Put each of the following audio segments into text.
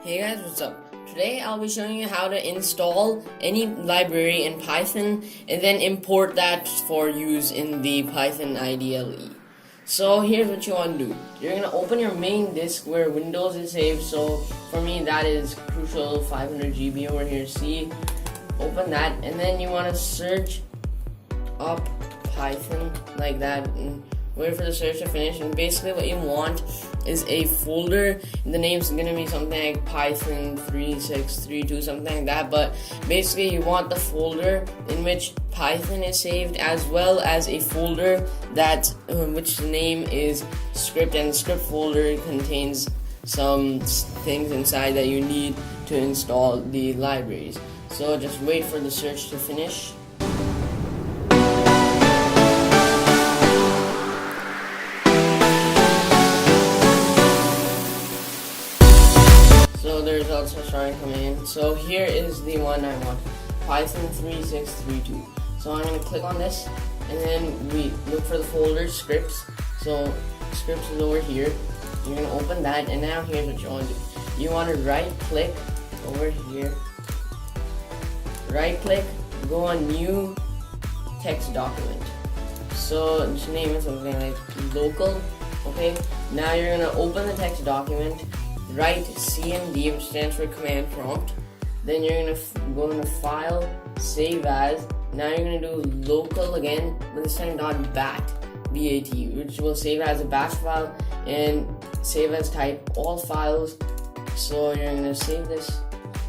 Hey guys, what's up? Today I'll be showing you how to install any library in Python and then import that for use in the Python IDLE. So here's what you want to do. You're going to open your main disk where Windows is saved. So for me that is Crucial 500 GB over here. See, open that and then you want to search up Python like that and wait for the search to finish. And basically what you want is a folder. The name's gonna be something like Python 3632, something like that, but basically you want the folder in which Python is saved, as well as a folder that which the name is script, and the script folder contains some things inside that you need to install the libraries. So just wait for the search to finish. So the results are starting coming in. So here is the one I want, Python 3632. So I'm going to click on this and then we look for the folder scripts. So scripts is over here. You're going to open that, and now here's what you want to do. You want to right click over here, right click, go on new text document. So just name it something like local. Okay, now you're going to open the text document, write CMD, which stands for command prompt. Then you're going to go into file, save as. Now you're going to do local again, but this time .bat, B-A-T, which will save as a batch file, and save as type all files. So you're going to save this.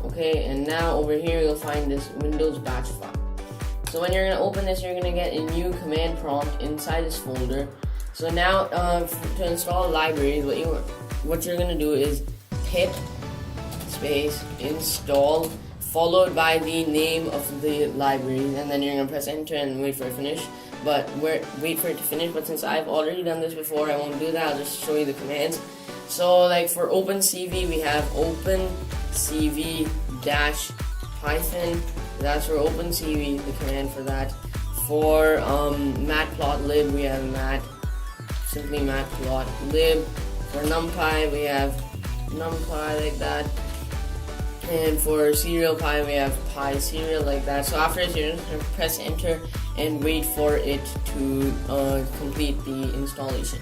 Okay, and now over here you'll find this Windows batch file. So when you're going to open this, you're going to get a new command prompt inside this folder. So now to install libraries, what you're going to do is pip space install followed by the name of the library, and then you're going to press enter and wait for it to finish. But wait for it to finish, but since I've already done this before, I won't do that. I'll just show you the commands. So like for Opencv, we have Opencv-Python. That's for Opencv, the command for that. For Matplotlib, we have simply Matplotlib. For NumPy, we have NumPy like that. And for SerialPy, we have PySerial like that. So after this, you're just going to press enter and wait for it to complete the installation.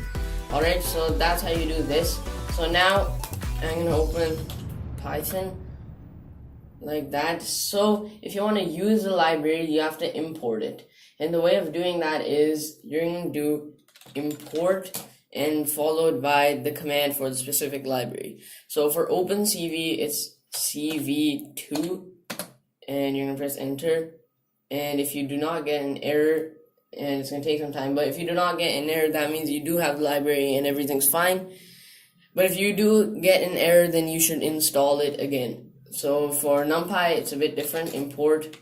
Alright, so that's how you do this. So now I'm going to open Python like that. So if you want to use the library, you have to import it. And the way of doing that is you're going to do import and followed by the command for the specific library. So for Opencv, it's cv2, and you're going to press enter. And if you do not get an error, and it's going to take some time, but if you do not get an error, that means you do have the library and everything's fine. But if you do get an error, then you should install it again. So for NumPy, it's a bit different. Import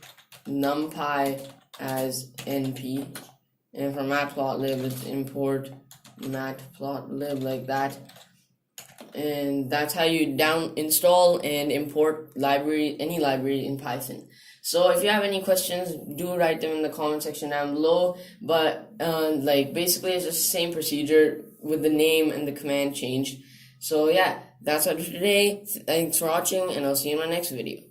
NumPy as NP. And for Matplotlib, it's import Matplotlib like that. And that's how you install and import any library in Python. So if you have any questions, do write them in the comment section down below. But basically it's just the same procedure with the name and the command changed. So yeah, that's all for today. Thanks for watching, and I'll see you in my next video.